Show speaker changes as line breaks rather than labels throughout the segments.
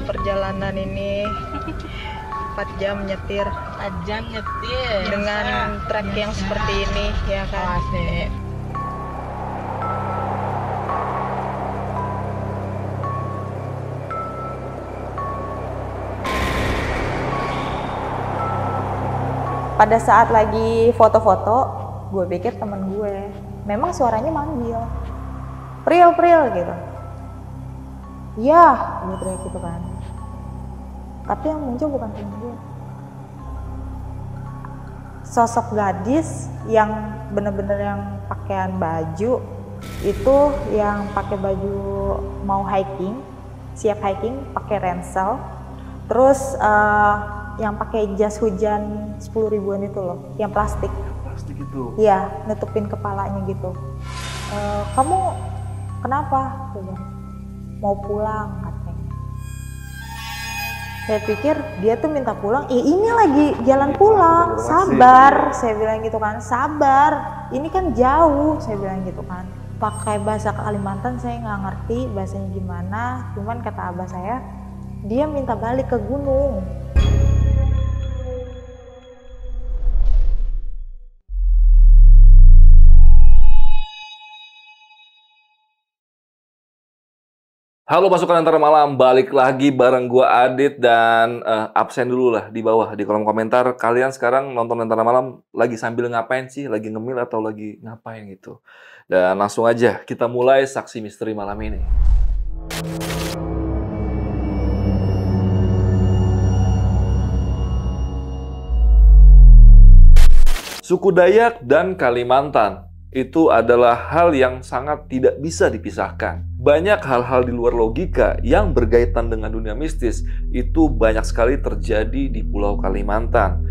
perjalanan ini 4 jam nyetir.
4 jam nyetir
Dengan trek yang seperti ini, ya kan?
Asik.
Pada saat lagi foto-foto, gue pikir temen gue. Memang suaranya manggil. Pril gitu. Iya, gue teriak gitu kan. Tapi yang muncul bukan temen gue. Sosok gadis yang bener-bener yang pakaian baju, itu yang pakai baju mau hiking, siap hiking, pakai ransel. Terus yang pakai jas hujan 10 ribuan itu loh, yang plastik.
Plastik itu?
Iya, nutupin kepalanya gitu. Kamu kenapa? Mau pulang katanya. Saya pikir dia tuh minta pulang, ini lagi jalan pulang, sabar. Saya bilang gitu kan, sabar. Ini kan jauh, saya bilang gitu kan. Pakai bahasa Kalimantan saya nggak ngerti bahasanya gimana, cuman kata abah saya, dia minta balik ke gunung.
Halo pasukan antara malam, balik lagi bareng gua Adit dan absen dulu lah di bawah di kolom komentar. Kalian sekarang nonton antara malam lagi sambil ngapain sih? Lagi ngemil atau lagi ngapain gitu? Dan langsung aja kita mulai saksi misteri malam ini. Suku Dayak dan Kalimantan itu adalah hal yang sangat tidak bisa dipisahkan. Banyak hal-hal di luar logika yang berkaitan dengan dunia mistis itu banyak sekali terjadi di Pulau Kalimantan.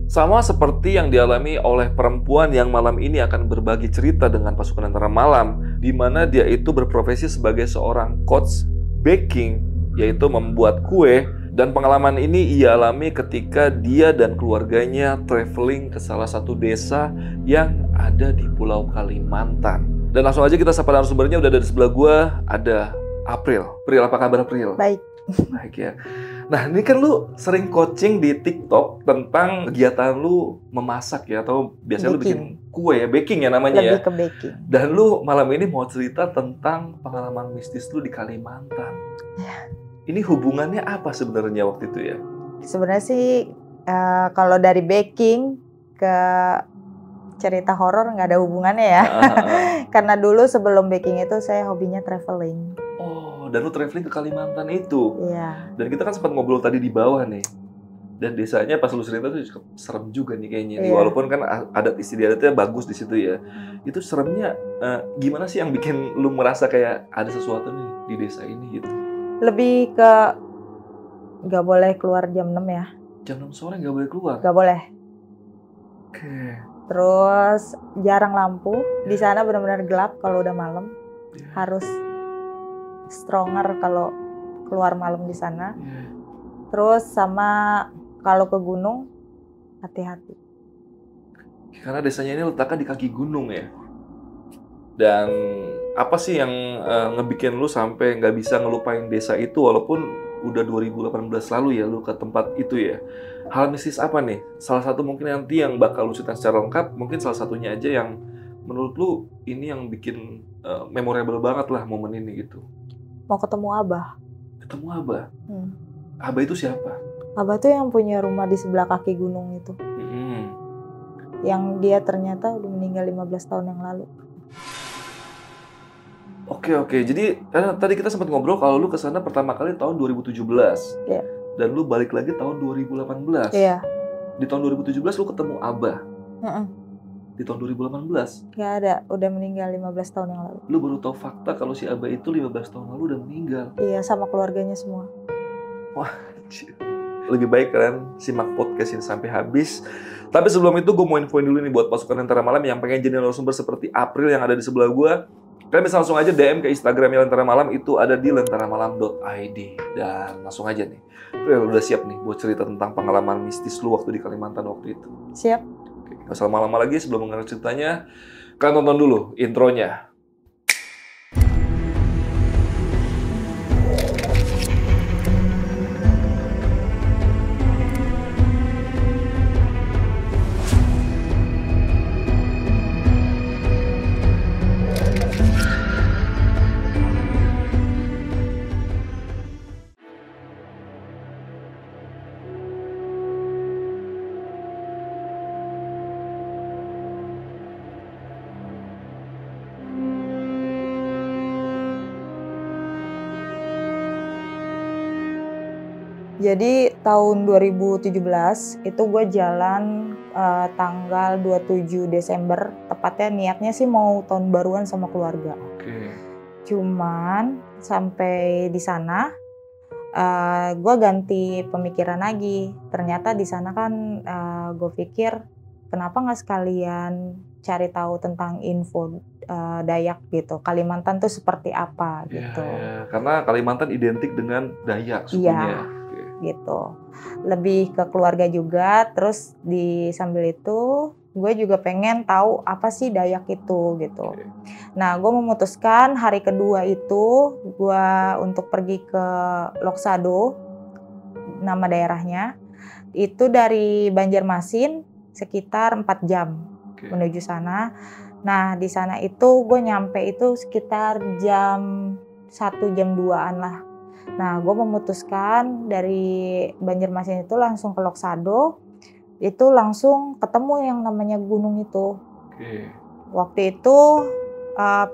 Sama seperti yang dialami oleh perempuan yang malam ini akan berbagi cerita dengan pasukan antara malam, di mana dia itu berprofesi sebagai seorang coach baking, yaitu membuat kue. Dan pengalaman ini ia alami ketika dia dan keluarganya traveling ke salah satu desa yang ada di Pulau Kalimantan. Dan langsung aja kita sapa narasumbernya, udah ada di sebelah gua, ada April. April, apa kabar April?
Baik.
Baik ya. Nah, ini kan lu sering coaching di TikTok tentang kegiatan lu memasak ya, atau biasanya lu bikin kue ya, baking ya namanya.
Lebih
ya.
ke baking.
Dan lu malam ini mau cerita tentang pengalaman mistis lu di Kalimantan.
Ya.
Ini hubungannya apa sebenarnya waktu itu ya?
Sebenarnya sih kalau dari baking ke cerita horor nggak ada hubungannya ya. Karena dulu sebelum baking itu saya hobinya traveling.
Oh, dan lu traveling ke Kalimantan itu?
Iya.
Dan kita kan sempat ngobrol tadi di bawah nih. Dan desanya pas lu cerita tuh serem juga nih kayaknya.
Iya.
Walaupun kan adat istiadatnya bagus di situ ya. Itu seremnya gimana sih yang bikin lu merasa kayak ada sesuatu nih di desa ini gitu?
Lebih ke nggak boleh keluar jam 6 ya.
Jam 6 sore nggak boleh keluar?
Nggak boleh.
Oke.
Terus jarang lampu. Di sana benar-benar gelap kalau udah malam. Harus stronger kalau keluar malam di sana. Terus sama kalau ke gunung hati-hati.
Karena desanya ini letaknya di kaki gunung ya. Dan apa sih yang ngebikin lu sampai nggak bisa ngelupain desa itu walaupun udah 2018 lalu ya lu ke tempat itu ya? Hal mistis apa nih? Salah satu mungkin nanti yang bakal lu cerita secara lengkap, mungkin salah satunya aja yang menurut lu ini yang bikin memorable banget lah momen ini gitu.
Mau ketemu Abah.
Ketemu Abah? Abah itu siapa?
Abah tuh yang punya rumah di sebelah kaki gunung itu. Yang dia ternyata udah meninggal 15 tahun yang lalu.
Oke. Jadi tadi kita sempat ngobrol kalau lu kesana pertama kali tahun 2017.
Iya.
Dan lu balik lagi tahun 2018.
Iya.
Di tahun 2017 lu ketemu Abah. Di tahun 2018?
Gak ada, udah meninggal 15 tahun yang lalu.
Lu baru tahu fakta kalau si Abah itu 15 tahun lalu udah meninggal.
Iya, sama keluarganya semua.
Wah, lebih baik kalian simak podcast ini sampai habis. Tapi sebelum itu gue mau infoin dulu nih buat pasukan Lentera Malam yang pengen jadi narasumber seperti April yang ada di sebelah gue. Kalian bisa langsung aja DM ke Instagramnya Lentera Malam, itu ada di lenteramalam.id. Dan langsung aja nih, April udah siap nih buat cerita tentang pengalaman mistis lu waktu di Kalimantan waktu itu.
Siap.
Oke, gak usah lama-lama lagi, sebelum mengenal ceritanya, kalian tonton dulu intronya.
Jadi tahun 2017 itu gue jalan tanggal 27 Desember. Tepatnya niatnya sih mau tahun baruan sama keluarga.
Oke.
Cuman sampai di sana gue ganti pemikiran lagi. Ternyata di sana kan gue pikir kenapa nggak sekalian cari tahu tentang info Dayak gitu. Kalimantan tuh seperti apa gitu.
Ya, karena Kalimantan identik dengan Dayak sukunya. Oke.
Gitu. Lebih ke keluarga juga. Terus di sambil itu gue juga pengen tahu apa sih Dayak itu gitu.
Oke.
Nah, gue memutuskan hari kedua itu gue untuk pergi ke Loksado, nama daerahnya. Itu dari Banjarmasin sekitar 4 jam
Oke.
menuju sana. Nah, di sana itu gue nyampe itu sekitar jam 1 jam 2-an lah. Nah, gue memutuskan dari Banjarmasin itu langsung ke Loksado. Itu langsung ketemu yang namanya gunung itu.
Oke.
Waktu itu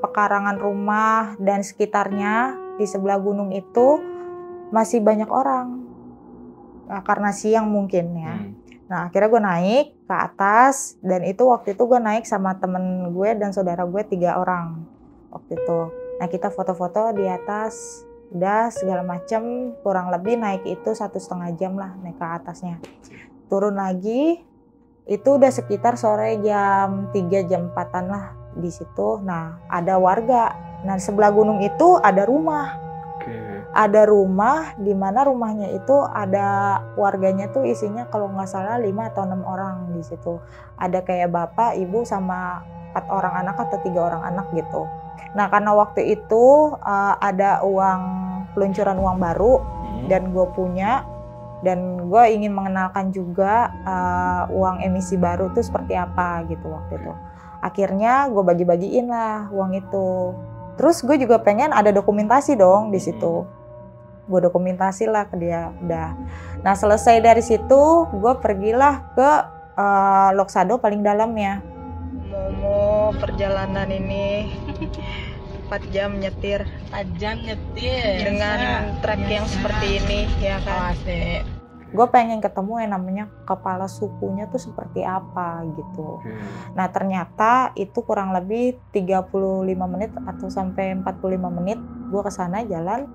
pekarangan rumah dan sekitarnya di sebelah gunung itu masih banyak orang. Karena siang mungkin ya. Nah, akhirnya gue naik ke atas dan itu waktu itu gue naik sama temen gue dan saudara gue 3 orang waktu itu. Nah, kita foto-foto di atas, udah segala macem, kurang lebih naik itu 1,5 jam lah naik ke atasnya. Turun lagi, itu udah sekitar sore jam 3 jam 4-an lah di situ. Nah, ada warga. Nah, sebelah gunung itu ada rumah.
Oke.
Ada rumah, di mana rumahnya itu ada warganya tuh isinya kalau nggak salah 5 atau 6 orang di situ. Ada kayak bapak, ibu sama 4 orang anak atau 3 orang anak gitu. Nah, karena waktu itu ada peluncuran uang baru dan gue punya, dan gue ingin mengenalkan juga uang emisi baru tuh seperti apa gitu waktu itu. Akhirnya gue bagi-bagiin lah uang itu. Terus gue juga pengen ada dokumentasi dong di situ. Gue dokumentasi lah ke dia, udah. Nah, selesai dari situ gue pergilah ke Loksado paling dalamnya.
Momo perjalanan ini 4 jam nyetir
4 jam nyetir.
dengan trek yang seperti ini ya kan.
Asik.
Gue pengen ketemu yang namanya kepala sukunya tuh seperti apa gitu.
Oke.
Nah, ternyata itu kurang lebih 35 menit atau sampai 45 menit gue kesana jalan.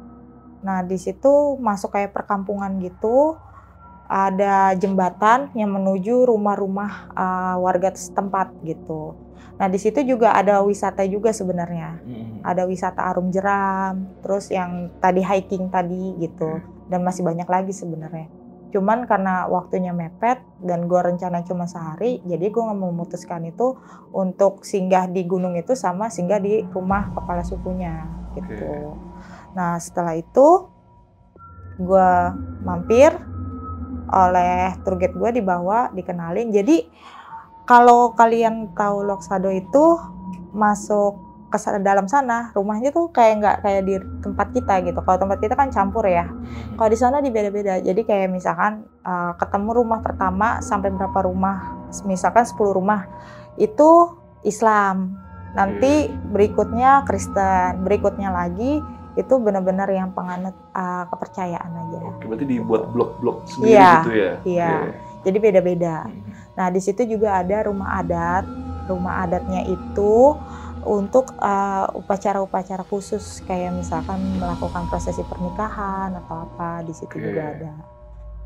Nah, di situ masuk kayak perkampungan gitu. Ada jembatan yang menuju rumah-rumah warga setempat gitu. Nah, di situ juga ada wisata juga sebenarnya. Ada wisata arum jeram, terus yang tadi hiking tadi gitu. Dan masih banyak lagi sebenarnya. Cuman karena waktunya mepet dan gue rencana cuma sehari, jadi gue memutuskan itu untuk singgah di gunung itu sama singgah di rumah kepala sukunya gitu. Nah, setelah itu gue mampir, oleh tour guide gue dibawa, dikenalin. Jadi kalau kalian tahu Loksado itu masuk ke dalam sana, rumahnya tuh kayak nggak kayak di tempat kita gitu. Kalau tempat kita kan campur ya. Kalau di sana beda-beda. Jadi kayak misalkan ketemu rumah pertama sampai berapa rumah, misalkan 10 rumah itu Islam. Nanti berikutnya Kristen, berikutnya lagi itu benar-benar yang penganut kepercayaan aja.
Oke, berarti dibuat blok-blok sendiri gitu ya?
Iya, jadi beda-beda. Nah, di situ juga ada rumah adat. Rumah adatnya itu untuk upacara-upacara khusus, kayak misalkan melakukan prosesi pernikahan atau apa, di situ juga ada.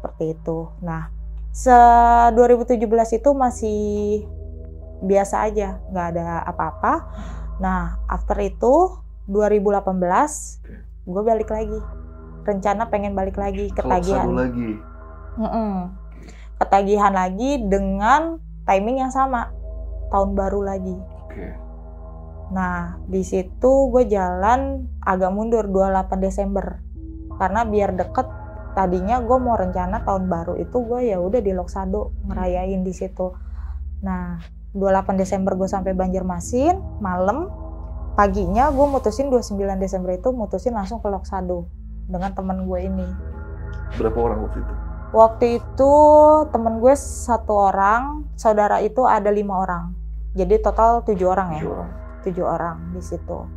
Seperti itu. Nah, 2017 itu masih biasa aja, nggak ada apa-apa. Nah, after itu 2018 gue balik lagi, rencana pengen balik lagi, ketagihan
lagi.
Ketagihan lagi dengan timing yang sama, tahun baru lagi. Nah, di situ gue jalan agak mundur 28 Desember karena biar deket. Tadinya gue mau rencana tahun baru itu gue ya udah di Loksado ngerayain di situ. Nah, 28 Desember gue sampai Banjarmasin malam. Paginya gue mutusin 29 Desember itu mutusin langsung ke Loksado dengan teman gue ini.
Berapa orang waktu itu?
Waktu itu temen gue 1 orang, saudara itu ada 5 orang. Jadi total 7 orang ya. 7 orang di situ.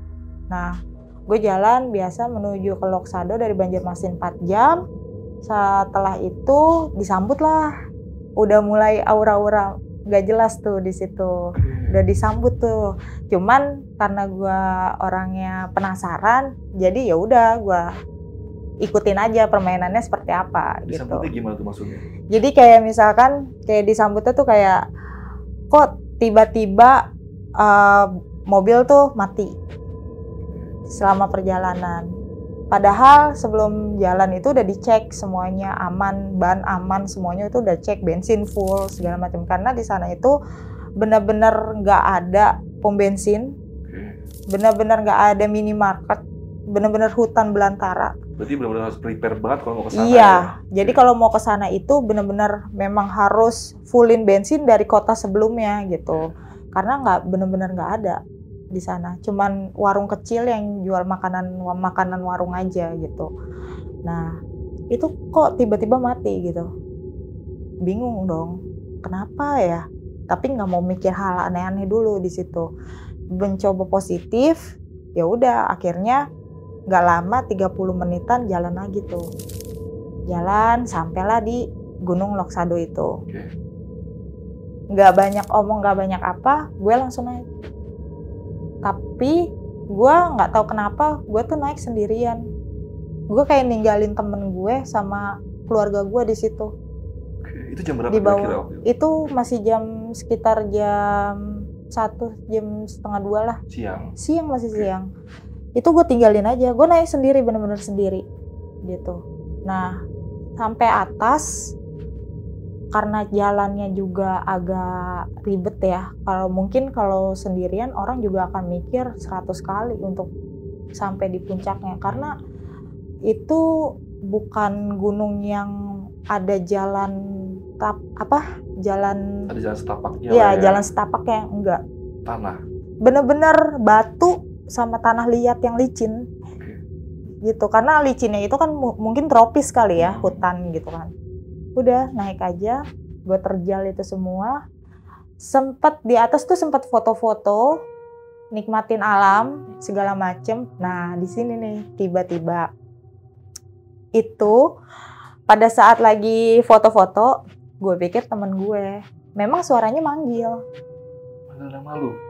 Nah, gue jalan biasa menuju ke Loksado dari Banjarmasin 4 jam. Setelah itu disambut lah, udah mulai aura-aura nggak jelas tuh di situ, udah disambut tuh. Cuman karena gue orangnya penasaran, jadi ya udah gue ikutin aja permainannya seperti apa gitu.
Disambutnya gimana tuh maksudnya?
Jadi kayak misalkan kayak disambutnya tuh kayak kok tiba-tiba mobil tuh mati selama perjalanan. Padahal sebelum jalan itu udah dicek semuanya aman, ban aman, semuanya itu udah cek, bensin full segala macam. Karena di sana itu benar-benar nggak ada pom bensin, benar-benar nggak ada minimarket, benar-benar hutan belantara.
Berarti benar-benar harus prepare banget kalau mau ke sana.
Iya, jadi kalau mau ke sana itu benar-benar memang harus fullin bensin dari kota sebelumnya gitu. Karena benar-benar nggak ada di sana. Cuman warung kecil yang jual makanan warung aja gitu. Nah, itu kok tiba-tiba mati gitu. Bingung dong. Kenapa ya? Tapi nggak mau mikir hal aneh-aneh dulu di situ. Mencoba positif, ya udah akhirnya nggak lama 30 menitan jalan lagi tuh. Jalan sampailah di Gunung Loksado itu. Nggak banyak omong, nggak banyak apa, gue langsung naik. Tapi gue nggak tahu kenapa gue tuh naik sendirian. Gue kayak ninggalin temen gue sama keluarga gue di situ.
Itu jam berapa
Di bawah.
kira-kira waktu itu?
Itu masih sekitar jam 1, jam setengah 2 lah. Siang masih siang. Itu gue tinggalin aja, gue naik sendiri, bener-bener sendiri gitu. Nah sampai atas, karena jalannya juga agak ribet ya. Kalau sendirian orang juga akan mikir 100 kali untuk sampai di puncaknya, karena itu bukan gunung yang ada jalan
Ada jalan setapaknya.
Iya,
ya.
jalan setapaknya enggak.
Tanah.
Bener-bener batu sama tanah liat yang licin gitu. Karena licinnya itu kan mungkin tropis kali ya, hutan gitu kan. Udah naik aja, gue terjal itu semua. Sempet di atas tuh sempet foto-foto, nikmatin alam segala macem. Nah di sini nih tiba-tiba itu pada saat lagi foto-foto, gue pikir temen gue. Memang suaranya manggil.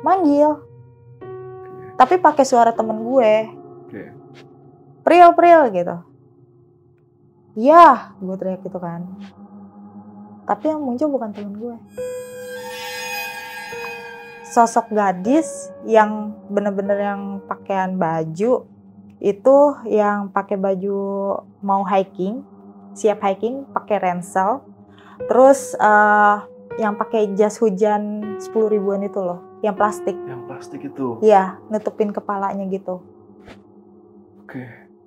Manggil. Tapi pakai suara temen gue. Pril gitu. Iya, gue teriak gitu kan. Tapi yang muncul bukan temen gue. Sosok gadis yang bener-bener yang pakaian baju itu, yang pakai baju mau hiking, siap hiking, pakai ransel. Terus yang pakai jas hujan 10 ribuan itu loh, yang plastik.
Yang plastik itu?
Iya, nutupin kepalanya gitu.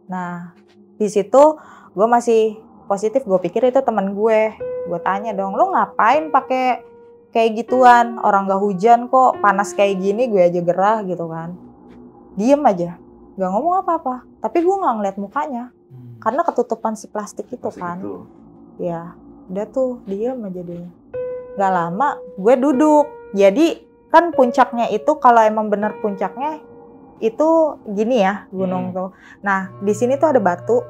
Nah, di situ gue masih positif, gue pikir itu teman gue. Gue tanya dong, lo ngapain pakai kayak gituan? Orang gak hujan kok, panas kayak gini gue aja gerah gitu kan. Diem aja, gak ngomong apa-apa. Tapi gue gak ngeliat mukanya, karena ketutupan si plastik itu kan. Ya, udah tuh diem aja dia. Gak lama gue duduk. Jadi kan puncaknya itu, kalau emang bener puncaknya itu gini ya gunung tuh. Nah di sini tuh ada batu.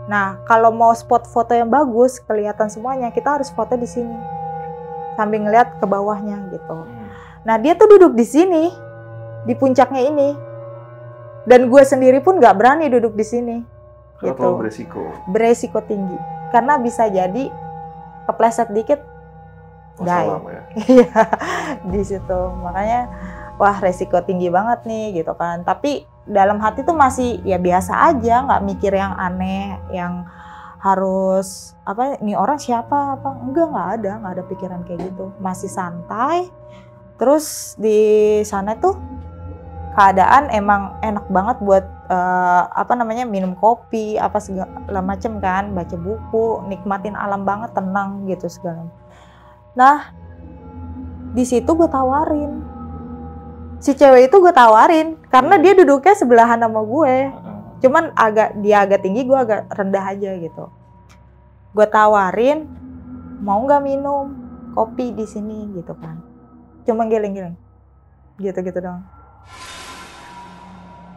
Nah kalau mau spot foto yang bagus, kelihatan semuanya, kita harus foto di sini sambil ngeliat ke bawahnya gitu. Nah dia tuh duduk di sini, di puncaknya ini, dan gue sendiri pun nggak berani duduk di sini.
Karena
gitu.
terlalu
Beresiko tinggi, karena bisa jadi kepleset dikit, die. Iya, di situ makanya. Wah resiko tinggi banget nih gitu kan. Tapi dalam hati tuh masih ya biasa aja, nggak mikir yang aneh, yang harus apa nih orang siapa apa, nggak ada pikiran kayak gitu. Masih santai. Terus di sana tuh keadaan emang enak banget buat minum kopi apa segala macem kan, baca buku, nikmatin alam banget, tenang gitu segala. Nah di situ gue tawarin. Si cewek itu gue tawarin karena dia duduknya sebelahan sama gue. Cuman dia agak tinggi, gue agak rendah aja gitu. Gue tawarin, mau nggak minum kopi di sini gitu kan. Cuma geleng-geleng. Gitu-gitu dong.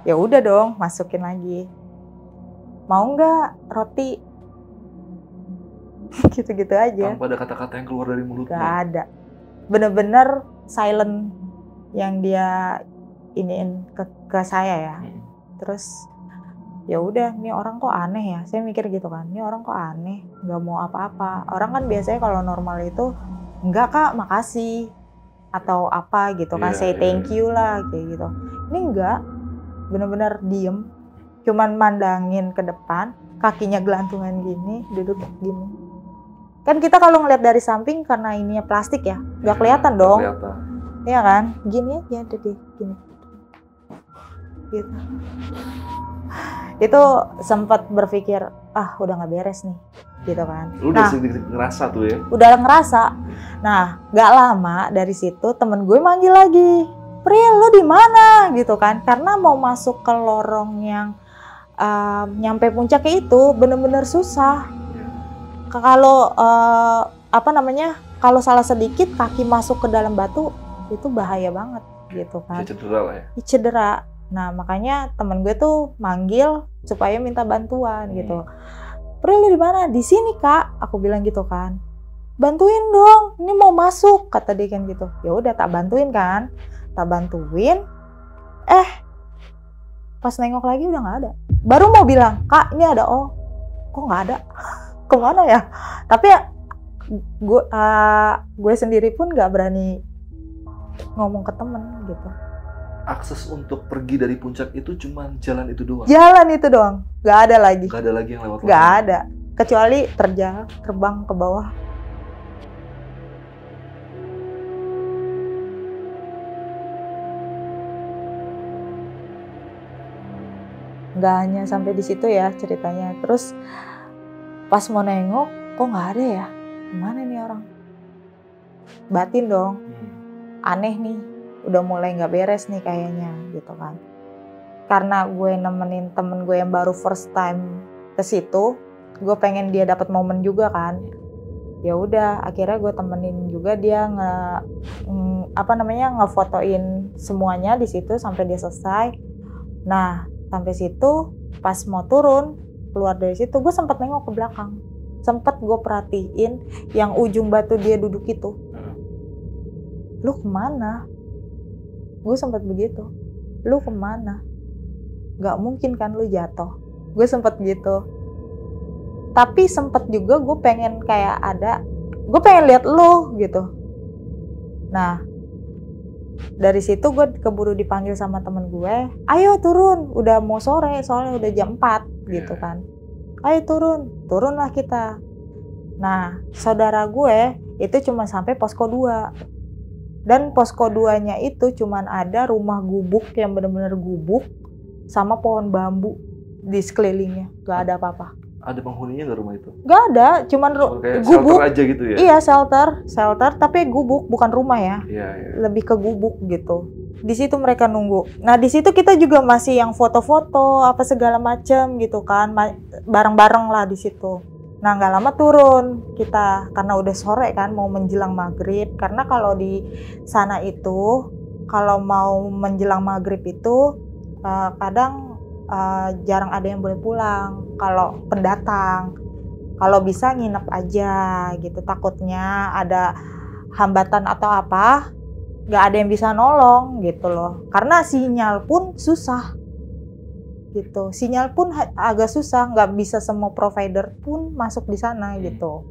Ya udah dong, masukin lagi. Mau nggak roti? gitu-gitu aja.
Tanpa ada kata-kata yang keluar dari mulutnya.
Gak ada, bener-bener silent yang dia iniin ke saya ya. Terus ya udah, nih orang kok aneh ya, saya mikir gitu kan, nih orang kok aneh, nggak mau apa-apa. Orang kan biasanya kalau normal itu enggak kak, makasih atau apa gitu kan, say thank you lah kayak gitu. Ini enggak, bener-bener diem, cuman mandangin ke depan, kakinya gelantungan gini, duduk gini. Kan kita kalau ngeliat dari samping karena ininya plastik ya, nggak kelihatan dong.
Kelihatan.
Iya kan, gini aja deh, gini. Gitu. Itu sempat berpikir, udah nggak beres nih, gitu kan.
Lu udah sedikit ngerasa tuh ya?
Udah ngerasa. Nah, nggak lama dari situ temen gue manggil lagi, Pril, lu di mana? Gitu kan. Karena mau masuk ke lorong yang nyampe puncaknya itu bener-bener susah. Kalau kalau salah sedikit kaki masuk ke dalam batu itu bahaya banget, gitu kan.
Cedera lah ya?
Cedera. Nah, makanya temen gue tuh manggil supaya minta bantuan gitu. Pril, lu di mana? Di sini, Kak. Aku bilang gitu kan. Bantuin dong, ini mau masuk, kata dia kan gitu. Ya udah, tak bantuin kan. Tak bantuin. Pas nengok lagi udah nggak ada. Baru mau bilang, Kak, ini ada. Oh, kok nggak ada? Kemana ya? Tapi ya, gue sendiri pun nggak berani ngomong ke temen gitu.
Akses untuk pergi dari puncak itu cuma jalan itu doang?
Jalan itu doang, nggak ada lagi.
Nggak ada lagi yang lewat?
Nggak ada, kecuali terbang ke bawah. Nggak hanya sampai di situ ya ceritanya. Terus pas mau nengok, kok nggak ada ya? Gimana nih orang? Batin dong, aneh nih. Udah mulai nggak beres nih kayaknya gitu kan. Karena gue nemenin temen gue yang baru first time ke situ, gue pengen dia dapat momen juga kan. Ya udah, akhirnya gue temenin juga dia ngefotoin semuanya di situ sampai dia selesai. Nah, sampai situ pas mau turun keluar dari situ, gue sempat nengok ke belakang. Sempat gue perhatiin yang ujung batu dia duduk itu. Lu kemana? Gue sempat begitu, lu kemana? Gak mungkin kan lu jatuh. Gue sempat gitu. Tapi sempat juga gue pengen gue pengen lihat lu gitu. Nah, dari situ gue keburu dipanggil sama temen gue, ayo turun, udah mau sore, soalnya udah jam 4 gitu kan. Ayo turunlah kita. Nah, saudara gue itu cuma sampai posko 2. Dan posko 2-nya itu cuman ada rumah gubuk yang benar-benar gubuk sama pohon bambu di sekelilingnya, gak ada apa-apa.
Ada penghuninya nggak rumah itu?
Gak ada, cuman
kayak
gubuk
shelter aja gitu ya?
Iya, shelter tapi gubuk, bukan rumah ya.
Iya.
Lebih ke gubuk gitu. Di situ mereka nunggu. Nah, di situ kita juga masih yang foto-foto apa segala macam gitu kan, bareng-bareng lah di situ. Nah, nggak lama turun kita karena udah sore kan, mau menjelang maghrib. Karena kalau di sana itu kalau mau menjelang maghrib itu kadang jarang ada yang boleh pulang kalau pendatang. Kalau bisa nginep aja gitu, takutnya ada hambatan atau apa, nggak ada yang bisa nolong gitu loh. Karena sinyal pun susah gitu, sinyal pun agak susah, nggak bisa semua provider pun masuk di sana gitu.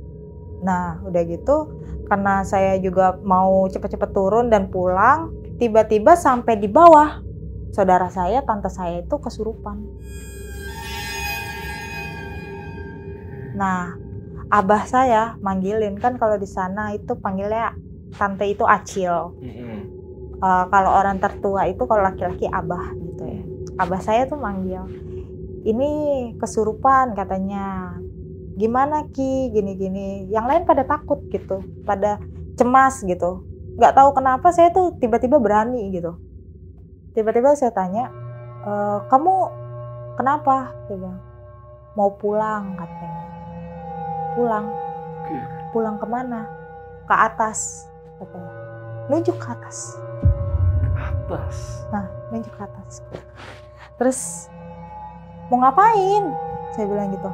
Nah, udah gitu, karena saya juga mau cepet-cepet turun dan pulang, tiba-tiba sampai di bawah, saudara saya, tante saya itu kesurupan. Nah, abah saya manggilin, kan kalau di sana itu panggilnya tante itu acil. Kalau orang tertua itu kalau laki-laki abah gitu ya. Abah saya tuh manggil, ini kesurupan katanya. Gimana Ki, gini-gini. Yang lain pada takut gitu, pada cemas gitu. Nggak tahu kenapa saya tuh tiba-tiba berani gitu. Tiba-tiba saya tanya, kamu kenapa? Dia bilang, mau pulang katanya. Pulang kemana? Ke atas katanya. Nunjuk ke atas. Nah, nunjuk ke atas. Terus mau ngapain? Saya bilang gitu.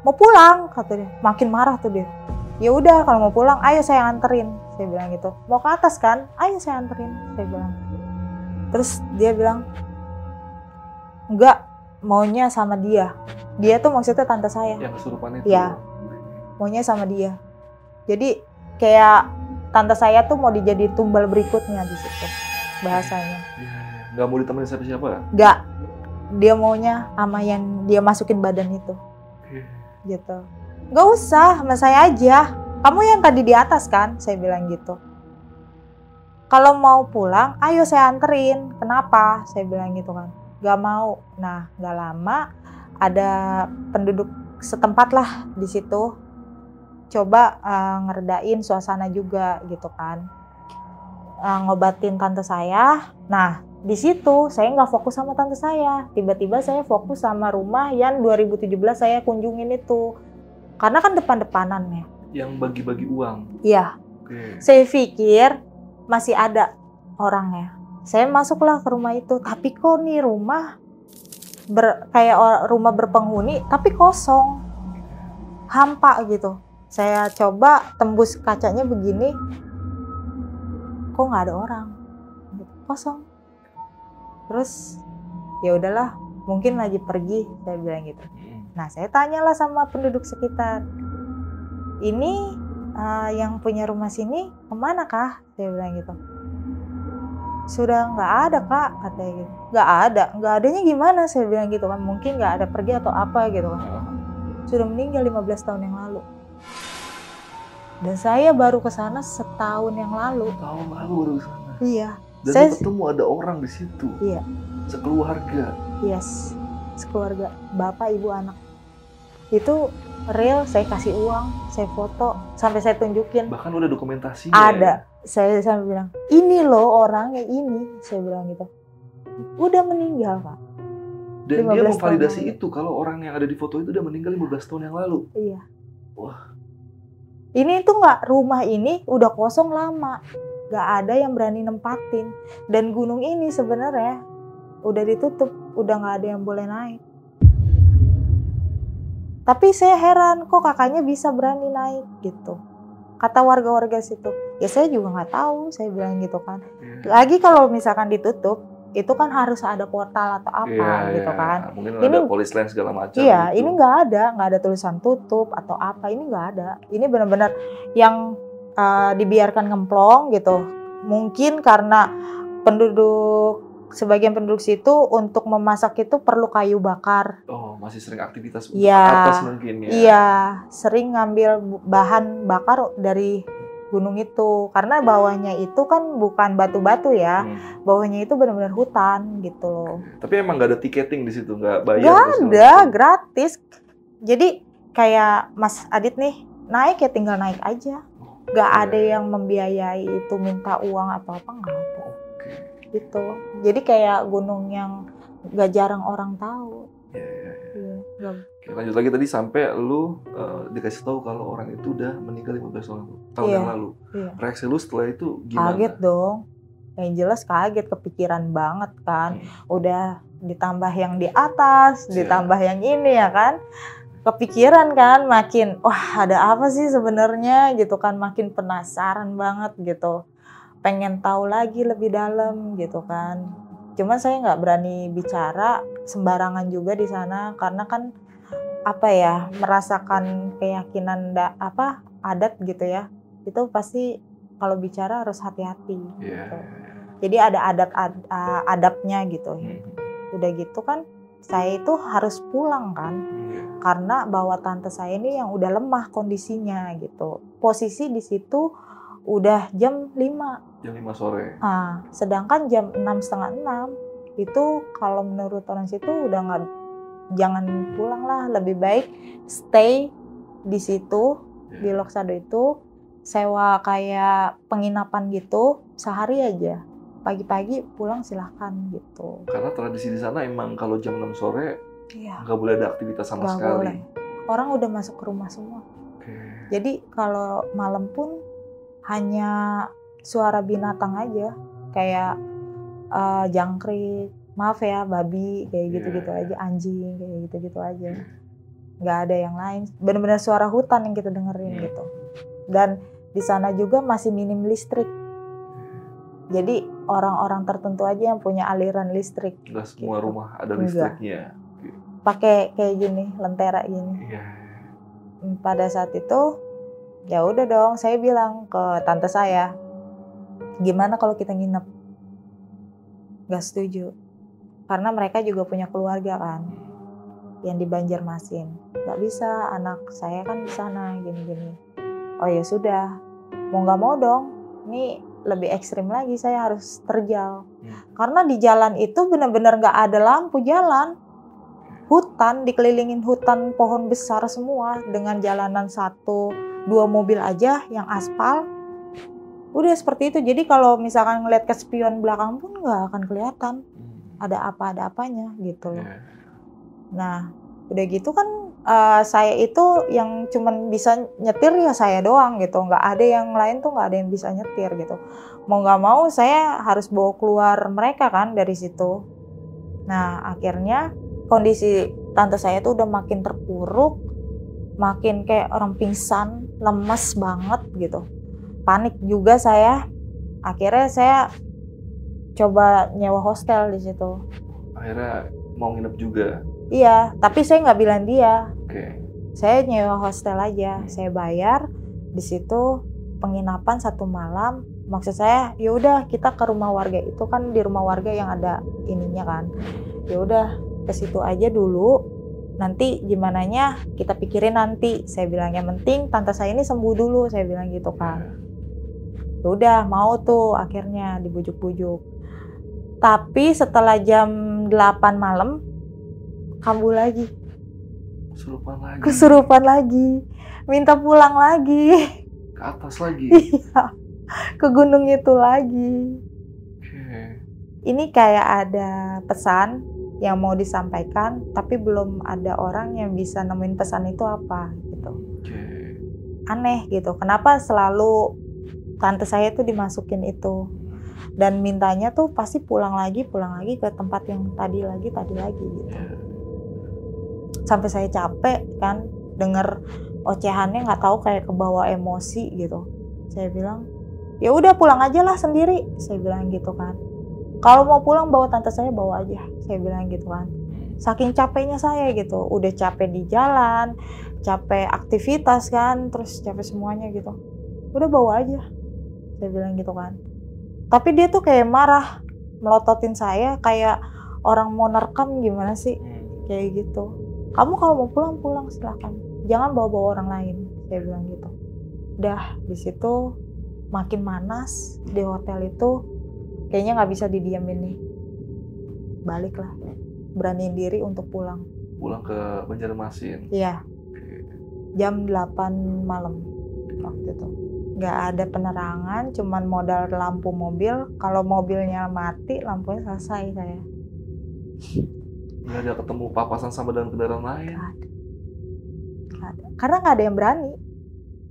mau pulang kata dia. Makin marah tuh dia. Ya udah kalau mau pulang, ayo saya anterin. Saya bilang gitu. Mau ke atas kan? Ayo saya anterin. Saya bilang. Terus dia bilang, enggak, maunya sama dia. Dia tuh maksudnya tante saya.
Yang kesurupan itu.
Iya. Maunya sama dia. Jadi kayak tante saya tuh mau dijadiin tumbal berikutnya di situ bahasanya.
Iya. Nggak mau ditemenin siapa-siapa kan?
Enggak. Dia maunya sama yang dia masukin badan itu. Gitu. Nggak usah, sama saya aja. Kamu yang tadi di atas kan? Saya bilang gitu. Kalau mau pulang, ayo saya anterin. Kenapa? Saya bilang gitu kan. Nggak mau. Nah, nggak lama ada penduduk setempat lah di situ. Coba ngeredain suasana juga gitu kan. Ngobatin tante saya. Nah, di situ saya nggak fokus sama tante saya. Tiba-tiba saya fokus sama rumah yang 2017 saya kunjungin itu. Karena kan depan-depanan ya.
Yang bagi-bagi uang.
Iya.
Oke.
Saya pikir masih ada orangnya. Saya masuklah ke rumah itu. Tapi kok nih rumah kayak rumah berpenghuni tapi kosong. Hampa gitu. Saya coba tembus kacanya begini. Kok nggak ada orang? Kosong. Terus ya udahlah, mungkin lagi pergi, saya bilang gitu. Nah, saya tanyalah sama penduduk sekitar. Ini yang punya rumah sini kemana kah? Saya bilang gitu. Sudah nggak ada kak, katanya gitu. Nggak adanya gimana? Saya bilang gitu kan. Mungkin nggak ada pergi atau apa gitu kan. Sudah meninggal 15 tahun yang lalu. Dan saya baru ke sana setahun yang lalu.
Tahun lalu baru ke sana.
Iya.
Dan
Saya
ketemu ada orang di situ.
Iya.
Sekeluarga.
Yes. Sekeluarga, bapak, ibu, anak. Itu real, saya kasih uang, saya foto, sampai saya tunjukin.
Bahkan udah dokumentasinya.
Ada.
Ya?
Saya sampai bilang, ini loh orangnya ini. Saya bilang gitu. Udah meninggal, Pak.
Dan
15
dia
tahun
memvalidasi
lalu.
itu kalau orang yang ada di foto itu udah meninggal 15 tahun yang lalu.
Iya.
Wah.
Ini tuh nggak, rumah ini udah kosong lama. Nggak ada yang berani nempatin. Dan gunung ini sebenarnya udah ditutup, udah nggak ada yang boleh naik. Tapi saya heran, kok kakaknya bisa berani naik gitu. Kata warga-warga situ. Ya saya juga nggak tahu, saya bilang gitu kan. Lagi kalau misalkan ditutup, itu kan harus ada portal atau apa gitu kan.
Mungkin
Ini
ada polis lain segala macam.
Iya,
gitu.
ini nggak ada tulisan tutup atau apa, ini nggak ada. Ini benar-benar yang dibiarkan ngemplong gitu. Mungkin karena sebagian penduduk situ untuk memasak itu perlu kayu bakar.
Oh, masih sering aktivitas
Iya,
atas mungkin ya.
Iya, sering ngambil bahan bakar dari gunung itu. Karena bawahnya itu kan bukan batu-batu ya. Bawahnya itu benar-benar hutan gitu loh.
Tapi emang nggak ada tiketing di situ, nggak bayar?
Nggak ada, gratis. Jadi kayak Mas Adit nih, naik ya tinggal naik aja. Nggak ada yang membiayai itu, minta uang atau apa, nggak ada. Gitu. Jadi kayak gunung yang nggak jarang orang tahu. Iya.
Oke, lanjut lagi tadi sampai lu dikasih tahu kalau orang itu udah meninggal 15 tahun yang lalu.
Iya.
Reaksi lu setelah itu gimana?
Kaget dong. Yang jelas kaget, kepikiran banget kan. Udah ditambah yang di atas, ditambah yang ini ya kan. Kepikiran kan, makin wah ada apa sih sebenarnya gitu kan, makin penasaran banget gitu. Pengen tahu lagi lebih dalam gitu kan. Cuma saya nggak berani bicara sembarangan juga di sana karena kan apa ya, merasakan keyakinan adat gitu ya. Itu pasti kalau bicara harus hati-hati gitu. Jadi ada adabnya gitu. Udah gitu kan saya itu harus pulang kan. Karena bawa tante saya ini yang udah lemah kondisinya gitu. Posisi di situ udah jam 5.
Jam 5 sore.
Sedangkan jam 6, setengah 6 itu kalau menurut orang situ udah nggak, jangan pulang lah, lebih baik stay di situ di Loksado itu, sewa kayak penginapan gitu sehari aja. Pagi-pagi pulang silahkan gitu.
Karena tradisi di sana emang kalau jam 6 sore nggak boleh ada aktivitas sama
Nggak
sekali.
boleh. Orang udah masuk ke rumah semua. Jadi kalau malam pun hanya suara binatang aja, kayak jangkrik, maaf ya, babi, kayak gitu-gitu aja, anjing, kayak gitu-gitu aja. nggak ada yang lain. Benar-benar suara hutan yang kita dengerin gitu. Dan di sana juga masih minim listrik. Jadi orang-orang tertentu aja yang punya aliran listrik.
Nggak semua
gitu.
rumah ada
Enggak.
listriknya.
Pakai kayak gini, lentera gini.
Iya.
Pada saat itu ya udah dong, saya bilang ke tante saya, gimana kalau kita nginep? Gak setuju, karena mereka juga punya keluarga kan, yang di Banjarmasin. Gak bisa, anak saya kan di sana gini-gini. Oh ya sudah, mau nggak mau dong. Ini lebih ekstrim lagi, saya harus terjal. Karena di jalan itu benar-benar nggak ada lampu jalan. Hutan, dikelilingin hutan pohon besar semua dengan jalanan 1-2 mobil aja yang aspal. Udah seperti itu. Jadi kalau misalkan ngeliat ke spion belakang pun nggak akan kelihatan ada apa-apanya gitu loh. Nah, udah gitu kan saya itu yang cuman bisa nyetir ya saya doang gitu. Nggak ada yang lain tuh, nggak ada yang bisa nyetir gitu. Mau nggak mau saya harus bawa keluar mereka kan dari situ. Nah, akhirnya kondisi tante saya tuh udah makin terpuruk, makin kayak orang pingsan, lemes banget gitu. Panik juga saya. Akhirnya saya coba nyewa hostel di situ.
Akhirnya mau nginep juga.
Iya, tapi saya nggak bilang dia.
Oke.
Saya nyewa hostel aja, saya bayar di situ penginapan 1 malam. Maksud saya, ya udah kita ke rumah warga itu kan, di rumah warga yang ada ininya kan. Ya udah ke situ aja dulu. Nanti gimananya kita pikirin nanti. Saya bilang yang penting tante saya ini sembuh dulu, saya bilang gitu kan. Ya udah mau tuh akhirnya dibujuk-bujuk. Tapi setelah jam 8 malam kambuh lagi. Kesurupan lagi. Minta pulang lagi.
Ke atas lagi.
Iya. Ke gunung itu lagi.
Oke.
Ini kayak ada pesan yang mau disampaikan, tapi belum ada orang yang bisa nemuin pesan itu apa gitu.
Oke.
Aneh gitu. Kenapa selalu tante saya tuh dimasukin itu? Dan mintanya tuh pasti pulang lagi ke tempat yang tadi lagi gitu. Sampai saya capek kan denger ocehannya, nggak tahu kayak kebawa emosi gitu. Saya bilang, ya udah pulang aja lah sendiri. Saya bilang gitu kan. Kalau mau pulang bawa tante saya, bawa aja. Saya bilang gitu kan. Saking capeknya saya gitu. Udah capek di jalan, capek aktivitas kan, terus capek semuanya gitu. Udah bawa aja. Saya bilang gitu kan. Tapi dia tuh kayak marah, melototin saya kayak orang mau nerkam gimana sih. Kayak gitu. Kamu kalau mau pulang silakan. Jangan bawa-bawa orang lain. Saya bilang gitu. Udah di situ makin manas di hotel itu. Kayaknya nggak bisa didiamin nih. Baliklah. Beraniin diri untuk pulang.
Pulang ke Banjarmasin.
Iya. Jam 8 malam waktu itu. Nggak ada penerangan, cuman modal lampu mobil. Kalau mobilnya mati, lampunya selesai saya.
Nggak ada ketemu papasan sama dengan kendaraan lain.
Nggak ada. Karena nggak ada yang berani.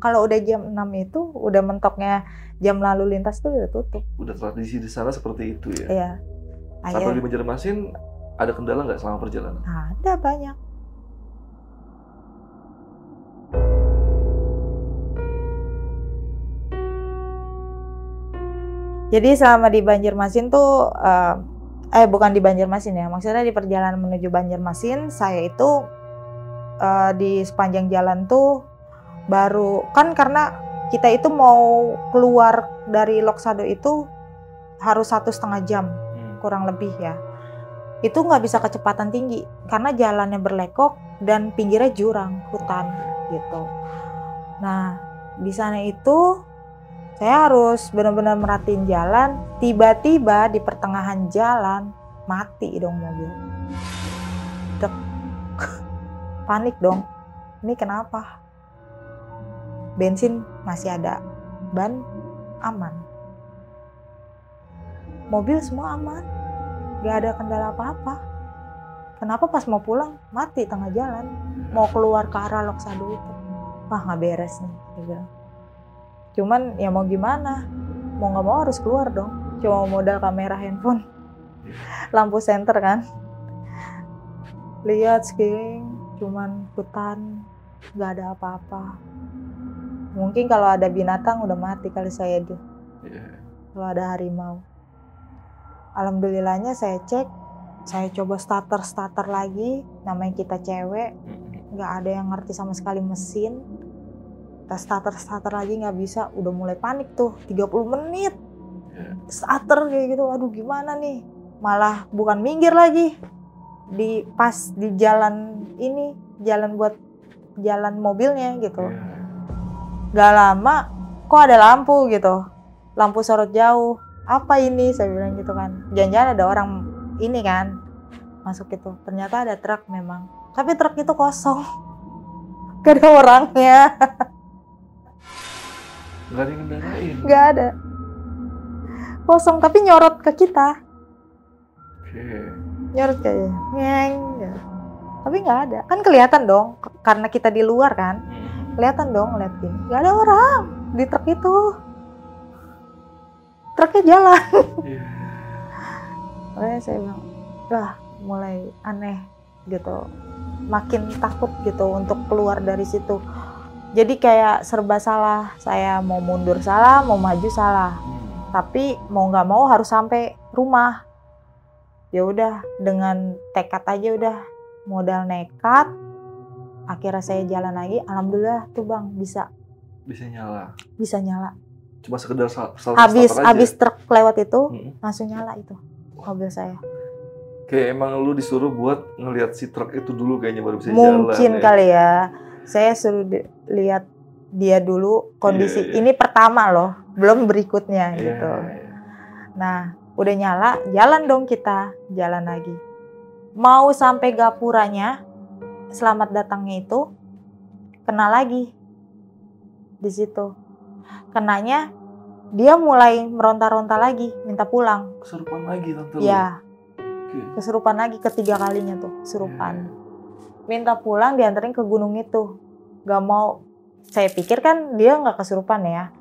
Kalau udah jam 6 itu, udah mentoknya jam lalu lintas itu udah tutup.
Udah tradisi di sana seperti itu ya?
Iya.
Sampai di Banjarmasin, ada kendala nggak selama perjalanan?
Ada banyak. Jadi selama di Banjarmasin tuh, bukan di Banjarmasin ya, maksudnya di perjalanan menuju Banjarmasin, saya itu di sepanjang jalan tuh baru, kan karena kita itu mau keluar dari Loksado itu harus 1,5 jam, kurang lebih ya. Itu nggak bisa kecepatan tinggi, karena jalannya berlekok dan pinggirnya jurang, hutan gitu. Nah, di sana itu saya harus benar-benar merhatiin jalan. Tiba-tiba di pertengahan jalan mati dong mobil. Dek. Panik dong. Ini kenapa? Bensin masih ada, ban aman, mobil semua aman, gak ada kendala apa-apa. Kenapa pas mau pulang mati tengah jalan, mau keluar ke arah Loksado itu? Wah, nggak beres nih, dia bilang. Cuman ya mau gimana, mau nggak mau harus keluar dong. Cuma modal kamera handphone, lampu senter kan. Lihat sekeliling, cuman hutan, nggak ada apa-apa. Mungkin kalau ada binatang udah mati kali saya tuh. Kalau ada harimau. Alhamdulillahnya saya cek, saya coba starter lagi, namanya kita cewek, nggak ada yang ngerti sama sekali mesin. Kita starter lagi nggak bisa, udah mulai panik tuh, 30 menit. Starter kayak gitu, aduh gimana nih? Malah bukan minggir lagi. Pas di jalan ini, jalan buat jalan mobilnya gitu. Gak lama, kok ada lampu gitu. Lampu sorot jauh. Apa ini? Saya bilang gitu kan. Jangan-jangan ada orang ini kan masuk itu. Ternyata ada truk memang. Tapi truk itu kosong. Gak ada orangnya.
Gak ada yang ngendarain.
Gak ada. Kosong, tapi nyorot ke kita. Nyorot kayak ngeng gitu. Tapi nggak ada. Kan kelihatan dong, karena kita di luar kan. Kelihatan dong ngeliatin. Gak ada orang di truk itu. Truknya jalan. Makanya saya bilang, wah mulai aneh gitu. Makin takut gitu untuk keluar dari situ. Jadi kayak serba salah. Saya mau mundur salah, mau maju salah. Tapi mau nggak mau harus sampai rumah. Ya udah, dengan tekad aja udah, modal nekat. Akhirnya saya jalan lagi, alhamdulillah tuh Bang bisa
nyala.
Bisa nyala.
Cuma sekedar
Habis truk lewat itu langsung nyala itu mobil saya.
Kayak emang lu disuruh buat ngelihat si truk itu dulu kayaknya baru bisa jalan.
Mungkin kali ya. Saya suruh lihat dia dulu kondisi. Ini pertama loh, belum berikutnya gitu. Nah, udah nyala, jalan dong kita, jalan lagi. Mau sampai gapuranya, selamat datangnya itu, kena lagi di situ. Kenanya, dia mulai meronta-ronta lagi, minta pulang.
Kesurupan lagi tante.
Ya, kesurupan lagi ketiga kalinya tuh, kesurupan. Minta pulang, dianterin ke gunung itu. Gak mau, saya pikir kan dia gak kesurupan ya.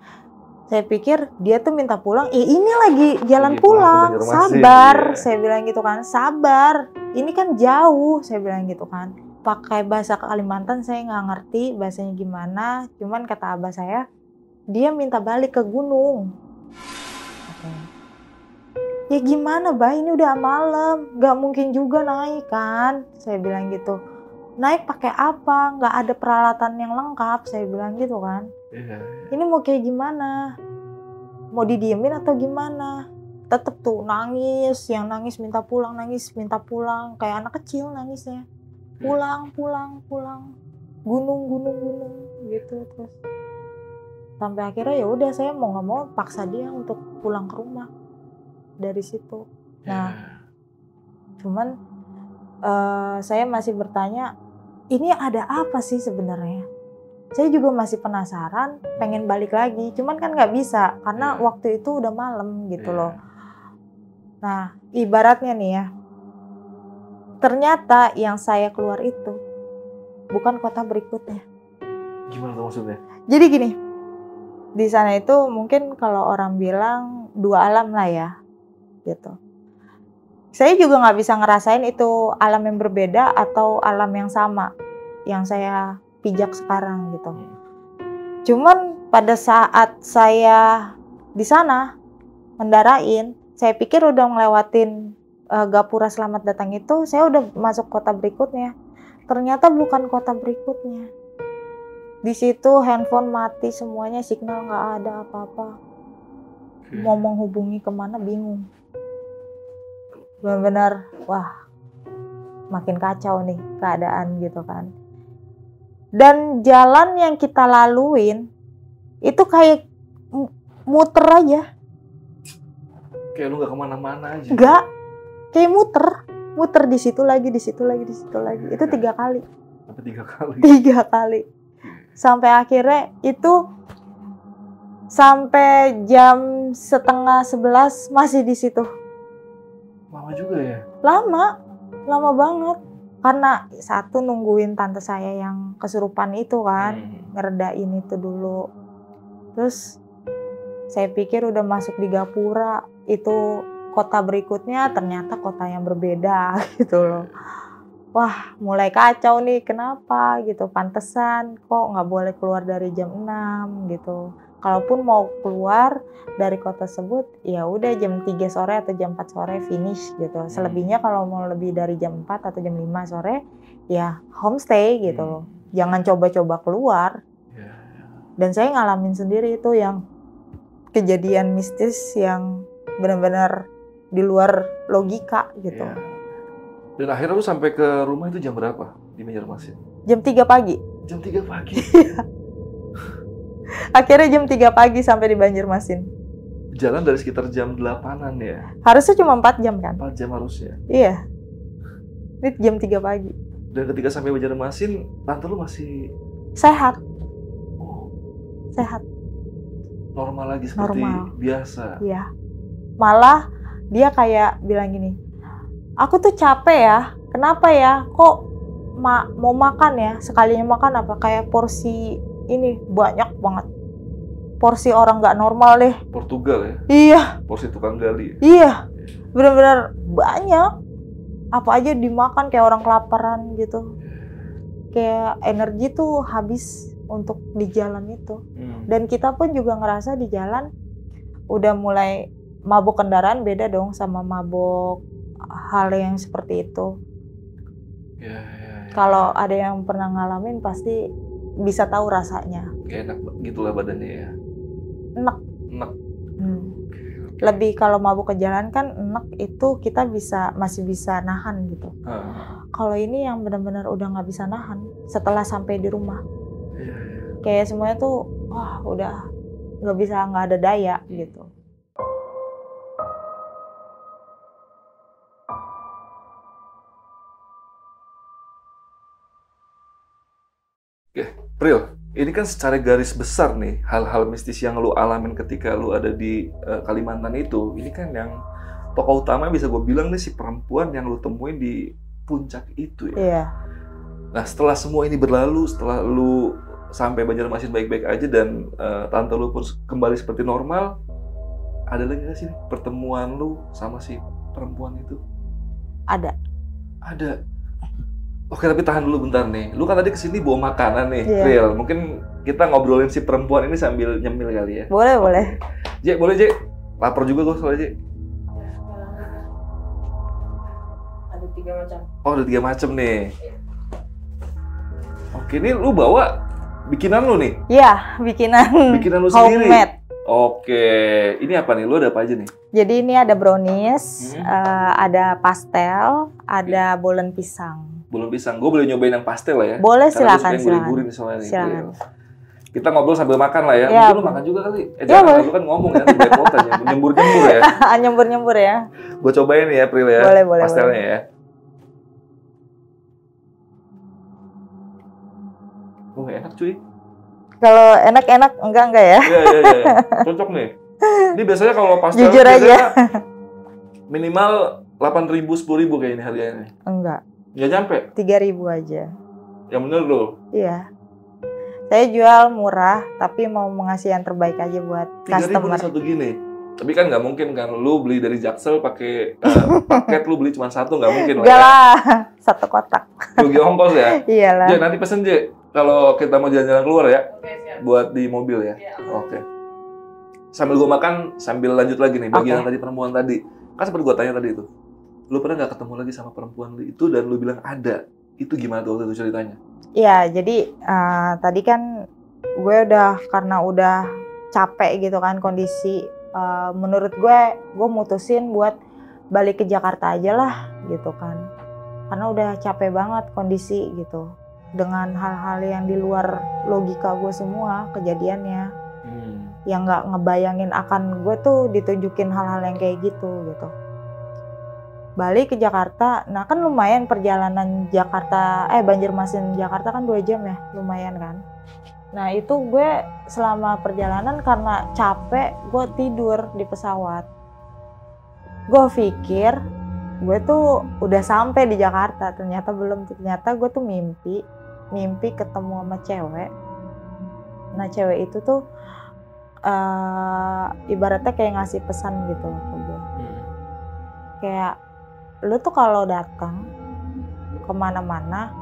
Saya pikir dia tuh minta pulang, ini lagi jalan pulang, sabar. Saya bilang gitu kan, sabar. Ini kan jauh, saya bilang gitu kan. Pakai bahasa Kalimantan saya nggak ngerti bahasanya gimana. Cuman kata abah saya, dia minta balik ke gunung. Ya gimana bah, ini udah malam, nggak mungkin juga naik kan. Saya bilang gitu. Naik pakai apa? Nggak ada peralatan yang lengkap, saya bilang gitu kan. Ini mau kayak gimana? Mau didiemin atau gimana? Tetep tuh nangis, yang nangis minta pulang, kayak anak kecil nangisnya. Pulang, gunung gitu terus. Sampai akhirnya ya udah saya mau nggak mau paksa dia untuk pulang ke rumah dari situ. Nah, cuman saya masih bertanya, ini ada apa sih sebenarnya? Saya juga masih penasaran, pengen balik lagi. Cuman kan nggak bisa, karena waktu itu udah malam gitu loh. Nah, ibaratnya nih ya, ternyata yang saya keluar itu bukan kota berikutnya.
Gimana tuh maksudnya?
Jadi gini, di sana itu mungkin kalau orang bilang dua alam lah ya, gitu. Saya juga nggak bisa ngerasain itu alam yang berbeda atau alam yang sama yang saya pijak sekarang gitu. Cuman pada saat saya di sana mendarain, saya pikir udah ngelewatin Gapura Selamat Datang itu, saya udah masuk kota berikutnya. Ternyata bukan kota berikutnya. Di situ handphone mati semuanya, signal nggak ada apa-apa. Mau menghubungi kemana bingung. Benar-benar, wah, makin kacau nih keadaan gitu kan. Dan jalan yang kita laluin itu kayak muter aja.
Kayak lu gak kemana-mana aja.
Gak, kayak muter di situ lagi. Itu 3 kali.
Sampai 3 kali.
3 kali. Sampai akhirnya itu sampai jam 10:30 masih di situ.
Lama juga ya?
Lama banget. Karena satu nungguin tante saya yang kesurupan itu kan, ngeredain itu dulu. Terus saya pikir udah masuk di Gapura, itu kota berikutnya ternyata kota yang berbeda gitu loh. wah mulai kacau nih, kenapa gitu, pantesan kok nggak boleh keluar dari jam 6 gitu. Kalaupun mau keluar dari kota tersebut, ya udah jam 3 sore atau jam 4 sore finish gitu. Selebihnya kalau mau lebih dari jam 4 atau jam 5 sore, ya homestay gitu loh. Jangan coba-coba keluar. Dan saya ngalamin sendiri itu yang kejadian mistis yang benar-benar di luar logika gitu.
Dan akhirnya lu sampai ke rumah itu jam berapa di Banjarmasin?
Jam 3 pagi.
Jam 3 pagi?
Akhirnya jam 3 pagi sampai di Banjarmasin.
Jalan dari sekitar jam 8-an ya?
Harusnya cuma 4 jam kan?
4 jam harusnya?
Iya. Ini jam 3 pagi.
Dan ketika sampai Banjarmasin, tante lu masih...
Sehat.
Oh,
Sehat.
normal lagi seperti
Normal.
biasa?
Iya. Malah dia kayak bilang gini, aku tuh capek ya, kenapa ya, kok mau makan ya, sekalinya makan apa, kayak porsi ini banyak banget. Porsi orang nggak normal deh.
Portugal ya?
Iya.
Porsi tukang gali ya?
Iya. Benar-benar banyak. Apa aja dimakan kayak orang kelaparan gitu. Kayak energi tuh habis untuk di jalan itu. Dan kita pun juga ngerasa di jalan udah mulai mabuk kendaraan, beda dong sama mabuk hal yang seperti itu. Kalau ada yang pernah ngalamin pasti bisa tahu rasanya.
Kayak enak gitulah badannya ya?
Enak.
Enak.
Lebih kalau mabuk ke jalan kan enak, itu kita masih bisa nahan gitu. Kalau ini yang benar-benar udah nggak bisa nahan setelah sampai di rumah. Kayak semuanya tuh wah udah nggak ada daya gitu.
Oke, Pril, ini kan secara garis besar nih hal-hal mistis yang lu alamin ketika lu ada di Kalimantan itu. Ini kan yang tokoh utama bisa gue bilang nih si perempuan yang lu temuin di puncak itu ya.
Iya.
Nah setelah semua ini berlalu, setelah lu sampai Banjarmasin baik-baik aja dan tante lu pun kembali seperti normal, ada lagi nggak sih pertemuan lu sama si perempuan itu?
Ada.
Ada. Oke, tapi tahan dulu bentar nih. Lu kan tadi kesini bawa makanan nih, Pril. Mungkin kita ngobrolin si perempuan ini sambil nyemil kali ya?
Boleh, boleh.
Jek, boleh Jek? Lapar juga gue soalnya Jek.
Ada 3 macam.
Oh, ada 3 macam nih. Oke, ini lu bawa bikinan lu nih?
Iya, bikinan
Bikinan lu sendiri?
homemade.
Oke, ini apa nih? Lu ada apa aja nih?
Jadi ini ada brownies, ada pastel, ada bolen pisang.
Bolen pisang. Gue boleh nyobain yang pastel lah ya?
Boleh,
karena
silakan,
gue suka yang gurih-gurih soalnya nih.
Silakan.
Kita ngobrol sambil makan lah ya.
Ya,
Mungkin lu makan juga kali.
Ya,
Jangan,
boleh.
lu kan ngomong ya, di kota nyembur-nyembur ya.
Nyembur-nyembur ya.
Gue cobain ya, Pril ya.
Boleh, boleh,
pastelnya
boleh.
ya. Oh, enak cuy.
Kalau enak-enak, enggak ya.
Iya. Cocok nih. Ini biasanya kalau pastel
Jujur aja.
minimal 8.000, 10.000 kayak ini harganya.
Enggak,
Nggak nyampe.
3.000 aja.
Yang bener lo.
Iya. Saya jual murah, tapi mau ngasih yang terbaik aja buat
3.000
customer.
satu gini. Tapi kan nggak mungkin kan lu beli dari Jaksel pakai paket, lu beli cuma satu, nggak mungkin
Enggak
lah.
lah, satu kotak.
Rugi ongkos ya.
Iyalah.
Jek, nanti pesen Jek kalau kita mau jalan-jalan keluar ya.
Oke, siap.
Buat di mobil ya.
Iya.
Oke. Sambil gua makan, sambil lanjut lagi nih bagian
Oke.
tadi perempuan tadi. Kan seperti gua tanya tadi itu. Lu pernah nggak ketemu lagi sama perempuan itu dan lu bilang ada? Itu gimana tuh waktu itu ceritanya?
Iya, jadi tadi kan gue karena udah capek gitu kan kondisi. Menurut gue mutusin buat balik ke Jakarta aja lah gitu kan. Karena udah capek banget kondisi gitu. Dengan hal-hal yang di luar logika gue semua kejadiannya. Yang nggak ngebayangin akan gue tuh ditunjukin hal-hal yang kayak gitu. Balik ke Jakarta, nah kan lumayan perjalanan Banjarmasin Jakarta kan 2 jam ya, lumayan kan. Nah itu gue selama perjalanan karena capek, gue tidur di pesawat. Gue pikir gue tuh udah sampai di Jakarta, ternyata belum. Ternyata gue tuh mimpi ketemu sama cewek. Nah cewek itu tuh ibaratnya kayak ngasih pesan gitu ke gue. Kayak lu tuh kalau datang kemana-mana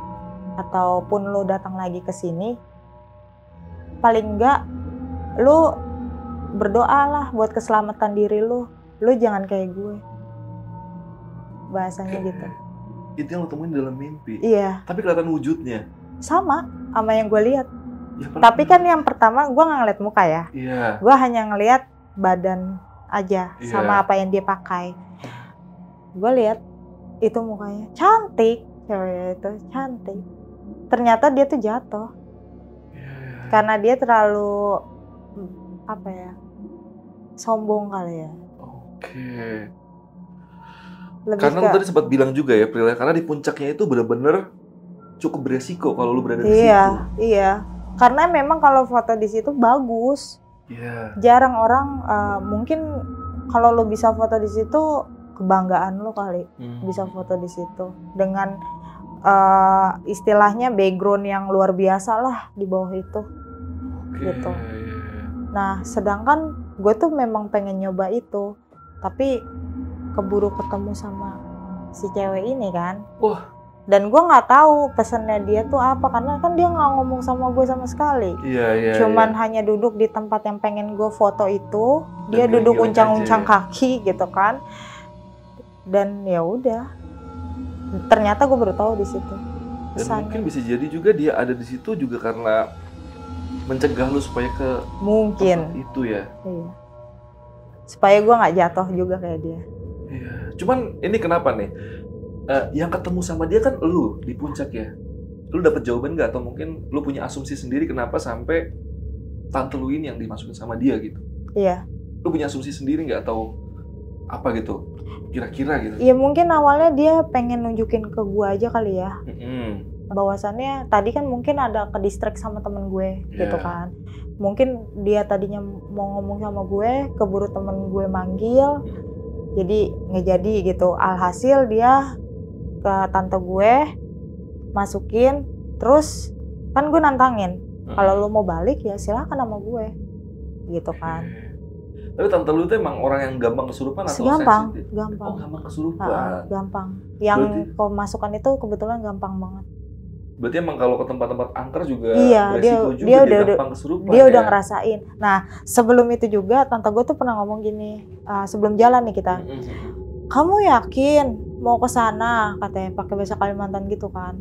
ataupun lu datang lagi ke sini, paling enggak lu berdoalah buat keselamatan diri lu jangan kayak gue, bahasanya gitu.
Itu yang lo temuin dalam mimpi.
Iya,
Tapi kelihatan wujudnya.
sama yang gue lihat.
Ya,
Tapi kan yang pertama gue nggak ngeliat muka ya,
Iya.
gue hanya ngeliat badan aja
Iya.
sama apa yang dia pakai. Gue lihat itu mukanya cantik, cewek itu cantik. Ternyata dia tuh jatuh karena dia terlalu apa ya, sombong kali ya.
Oke.
Lebih
Karena
ke,
lu tadi sempat bilang juga ya, Pril, karena di puncaknya itu bener-bener cukup beresiko kalau lu berada di
iya,
situ.
iya. Karena memang kalau foto di situ bagus.
Iya.
Jarang orang mungkin kalau lo bisa foto di situ kebanggaan lo kali bisa foto di situ dengan istilahnya background yang luar biasa lah di bawah itu.
Oke.
Gitu. Nah, sedangkan gue tuh memang pengen nyoba itu, tapi keburu ketemu sama si cewek ini kan.
Wah.
Dan gue nggak tahu pesannya dia tuh apa, karena kan dia nggak ngomong sama gue sama sekali.
Iya.
Cuman hanya duduk di tempat yang pengen gue foto itu,
Dan
dia duduk
giling-giling
uncang-uncang
aja ya.
kaki gitu kan. Dan ya udah, ternyata gue baru tahu di situ
Dan
pesannya.
mungkin bisa jadi juga dia ada di situ juga karena mencegah lu supaya ke
Mungkin,
tempat itu ya.
iya. Supaya gue nggak jatuh juga kayak dia.
Iya. Cuman ini kenapa nih? Yang ketemu sama dia kan lu di puncak ya. Lu dapet jawaban nggak? Atau mungkin lu punya asumsi sendiri kenapa sampai tante lu ini yang dimasukin sama dia gitu?
Iya.
Lu punya asumsi sendiri nggak atau apa gitu? Kira-kira gitu?
Iya mungkin awalnya dia pengen nunjukin ke gue aja kali ya.
Mm-mm.
Bahwasannya tadi kan mungkin ada ke distract sama temen gue gitu
Iya.
kan. Mungkin dia tadinya mau ngomong sama gue, keburu temen gue manggil, jadi ngejadi gitu. Alhasil dia ke tante gue masukin, terus kan gue nantangin, kalau lu mau balik ya silakan sama gue gitu kan.
Tapi tante lu tuh emang orang yang gampang kesurupan atau
Gampang,
sensitif?
gampang.
Oh, gampang kesurupan.
Gampang. Yang
Berarti-
pemasukan itu kebetulan gampang banget.
Berarti emang kalau ke tempat-tempat angker juga
Iya,
beresiko juga
dia udah-
gampang kesurupan
Dia udah
ya?
ngerasain. Nah, sebelum itu juga tante gue tuh pernah ngomong gini, sebelum jalan nih kita. Kamu yakin mau ke sana? Katanya pakai bahasa Kalimantan gitu kan.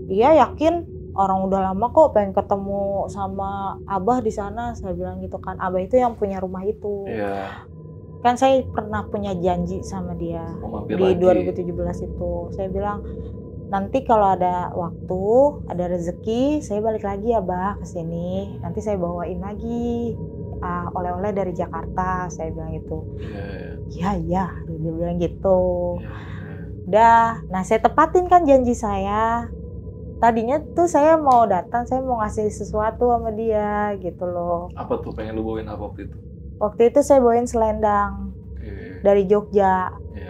Iya, yakin. Orang udah lama kok pengen ketemu sama Abah di sana, saya bilang gitu kan. Abah itu yang punya rumah itu.
Iya.
Kan saya pernah punya janji sama dia
Mau mampir
di
lagi.
2017 itu. Saya bilang, nanti kalau ada waktu, ada rezeki, saya balik lagi ya Bah ke sini. Nanti saya bawain lagi oleh-oleh dari Jakarta, saya bilang gitu. Iya, dia bilang gitu. Dah, nah saya tepatin kan janji saya. Tadinya tuh saya mau datang, saya mau ngasih sesuatu sama dia gitu loh.
Apa tuh pengen lu bawain apa waktu itu?
Waktu itu saya bawain selendang
Oke.
dari Jogja.
Iya.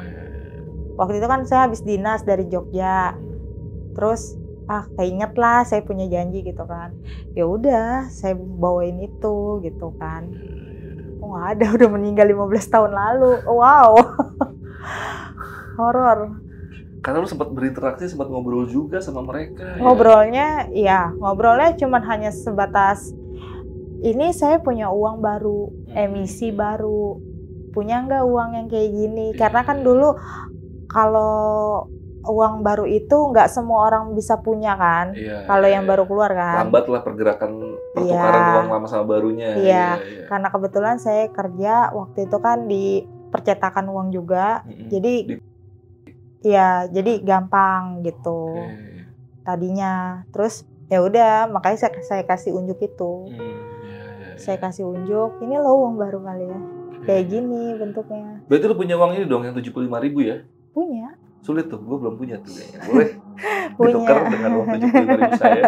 Waktu itu kan saya habis dinas dari Jogja. Terus keinget lah saya punya janji gitu kan. Ya udah, saya bawain itu gitu kan. Oh nggak ada, udah meninggal 15 tahun lalu. Wow. Horor.
Karena lu sempat berinteraksi, sempat ngobrol juga sama mereka.
Ngobrolnya cuman hanya sebatas ini saya punya uang baru, emisi baru. Punya nggak uang yang kayak gini? Karena kan dulu kalau uang baru itu nggak semua orang bisa punya kan.
Iya,
Kalau
iya,
yang
iya.
baru keluar kan.
Lambat lah pergerakan pertukaran
Iya.
uang lama sama barunya.
Iya. Karena kebetulan saya kerja waktu itu kan di percetakan uang juga. Jadi jadi gampang gitu tadinya. Terus ya udah, makanya saya kasih unjuk itu. Saya kasih unjuk, ini loh uang baru kali ya. Kayak gini bentuknya.
Berarti lu punya uang ini dong yang 75.000 ya?
Punya.
Sulit tuh, gue belum punya tuh kayaknya. Boleh
Punya.
ditukar dengan uang 75.000 saya.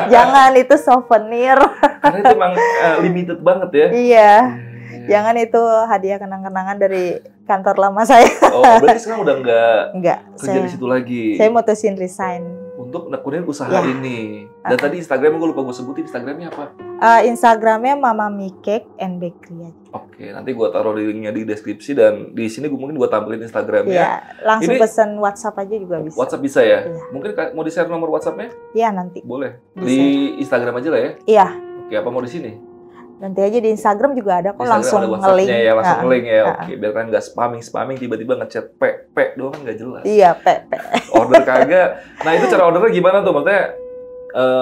Jangan, itu souvenir.
Karena itu emang limited banget ya.
Iya. Jangan, itu hadiah kenang-kenangan dari kantor lama saya.
Oh, berarti sekarang udah nggak
Enggak,
kerja di situ lagi.
saya mutusin resign.
untuk nekunin usaha
Ya.
ini. Dan tadi Instagram gue lupa gue sebutin, Instagramnya apa?
Instagramnya Mama Mi Cake and Bakery aja.
Oke, nanti gue taruh linknya di deskripsi dan di sini mungkin gue tampilin Instagramnya.
Iya, langsung
Ini-
pesan WhatsApp aja juga bisa.
WhatsApp bisa ya?
Iya.
Mungkin mau di-share nomor WhatsAppnya?
Iya nanti.
Boleh.
Bisa.
Di Instagram aja lah ya?
Iya,
Oke, apa mau di sini?
nanti aja di Instagram juga ada kok,
Instagram
langsung
ada WhatsApp-nya
nge-link.
ya, langsung nge-link ya.
Ah.
Oke, biar kan nggak spamming tiba-tiba ngechat P doang kan nggak jelas.
Iya, Pe.
Order kagak. Nah, itu cara ordernya gimana tuh? Maksudnya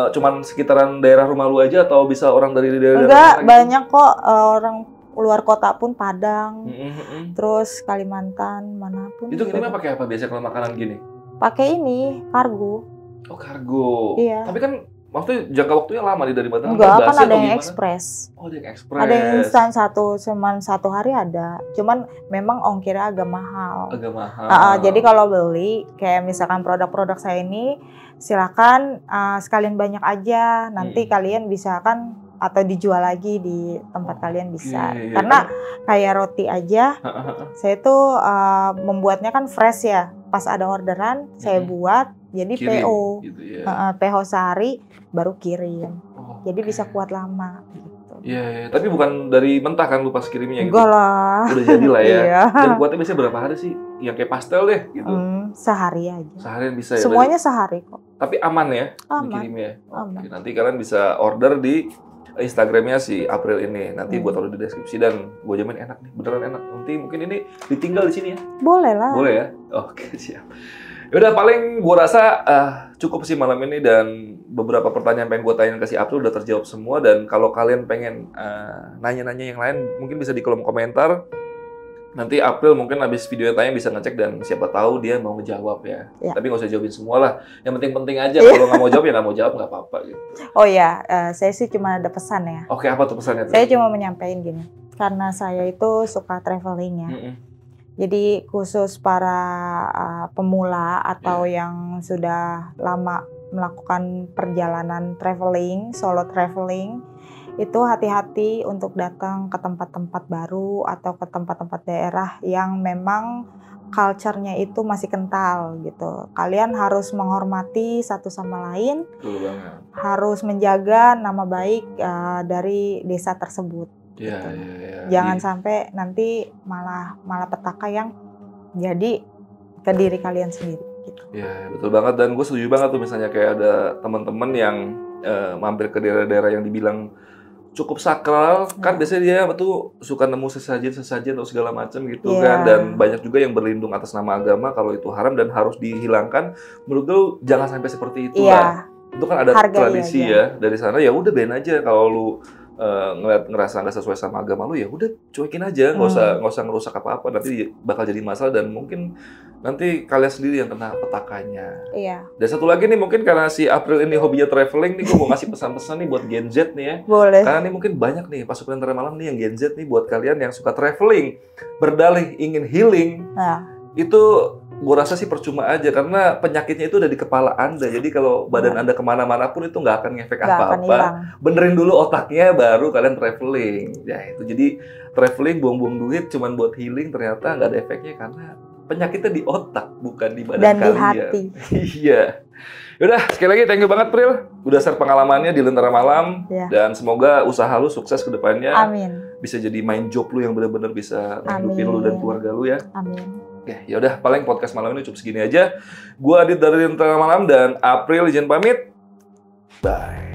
cuman sekitaran daerah rumah lu aja atau bisa orang dari daerah
Enggak,
lain?
banyak kok orang luar kota pun, Padang,
Mm-mm.
terus Kalimantan, manapun.
Itu ngirimnya pakai apa biasanya kalau makanan gini?
Pakai ini, kargo.
Oh, kargo.
Iya.
Tapi kan maksudnya jangka waktunya lama nih dari Batam.
Enggak, kan
basi
ada
atau
yang
gimana?
ekspres.
Oh, ada yang ekspres.
Ada yang instan cuman 1 hari ada. Cuman memang ongkirnya agak mahal.
Agak mahal.
Jadi kalau beli kayak misalkan produk-produk saya ini, silakan sekalian banyak aja. Nanti kalian bisa kan atau dijual lagi di tempat kalian bisa.
Oke,
Karena kayak roti aja, saya tuh membuatnya kan fresh ya. Pas ada orderan, saya buat jadi
kirim,
PO.
gitu ya.
PO sehari baru kirim.
Oh,
Jadi
oke.
bisa kuat lama gitu.
Iya, iya. Tapi bukan dari mentah kan lu pas kirimnya gitu.
Enggak lah.
Udah jadi lah ya.
Iya.
Dan kuatnya biasanya berapa hari sih? Yang kayak pastel deh gitu.
Sehari aja.
Seharian bisa ya.
Semuanya sehari kok.
Tapi aman ya
Aman.
dikirimnya.
Aman.
Oke, nanti kalian bisa order di Instagramnya si April ini. Nanti gue taruh di deskripsi dan gue jamin enak nih, beneran enak. Nanti mungkin ini ditinggal di sini ya.
Boleh lah.
Boleh ya? Oke, siap. Yaudah, paling gue rasa cukup sih malam ini dan beberapa pertanyaan yang pengen gue tanyain ke si April udah terjawab semua. Dan kalau kalian pengen nanya-nanya yang lain, mungkin bisa di kolom komentar. Nanti April mungkin habis video tayang bisa ngecek dan siapa tahu dia mau ngejawab ya.
Ya.
Tapi nggak usah jawabin semua lah. Yang penting-penting aja. Kalau nggak mau jawab ya nggak mau jawab, nggak apa-apa gitu.
Oh ya, saya sih cuma ada pesan ya.
Oke, apa tuh pesannya tuh?
Saya cuma menyampaikan gini. Karena saya itu suka traveling ya.
Mm-mm.
Jadi khusus para pemula atau yang sudah lama melakukan perjalanan traveling, solo traveling, itu hati-hati untuk datang ke tempat-tempat baru atau ke tempat-tempat daerah yang memang culture-nya itu masih kental gitu. Kalian harus menghormati satu sama lain,
Betul banget.
harus menjaga nama baik dari desa tersebut.
Iya,
Gitu.
iya, iya.
Jangan sampai nanti malah petaka yang jadi ke diri kalian sendiri. Gitu.
Iya, betul banget. Dan gue setuju banget tuh misalnya kayak ada teman-teman yang mampir ke daerah-daerah yang dibilang cukup sakral, kan biasanya dia tuh suka nemu sesajen atau segala macam gitu
Iya.
kan, dan banyak juga yang berlindung atas nama agama kalau itu haram dan harus dihilangkan. Menurut gue jangan sampai seperti itu lah.
Iya,
Itu kan ada
hargai
tradisi
aja.
ya dari sana, ya udah ben aja kalau lu ngerasa nggak sesuai sama agama lu, ya udah cuekin aja, nggak usah ngerusak apa-apa, nanti bakal jadi masalah dan mungkin nanti kalian sendiri yang kena petakannya.
Iya,
Dan satu lagi nih, mungkin karena si April ini hobinya traveling nih, gue mau ngasih pesan-pesan nih buat Gen Z nih ya.
boleh.
Karena nih mungkin banyak nih pasukan Lentera Malam nih yang Gen Z nih, buat kalian yang suka traveling, berdalih ingin healing,
Nah,
itu gue rasa sih percuma aja karena penyakitnya itu udah di kepala Anda. Jadi kalau badan Anda kemana-mana pun itu nggak akan ngefek
nggak akan
apa-apa.
hilang.
Benerin dulu otaknya baru kalian traveling. Ya itu, jadi traveling buang-buang duit cuman buat healing ternyata nggak ada efeknya karena penyakitnya di otak bukan di badan
Dan di
kalian.
hati.
Iya. Yaudah, sekali lagi thank you banget Pril udah share pengalamannya di Lentera Malam.
Ya.
Dan semoga usaha lu sukses ke depannya.
Amin,
Bisa jadi main job lu yang benar-benar bisa ngehidupin lu dan
Amin.
keluarga lu ya.
amin.
Oke, yaudah paling podcast malam ini cukup segini aja. Gua Adit dari Lentera Malam dan April izin pamit. Bye.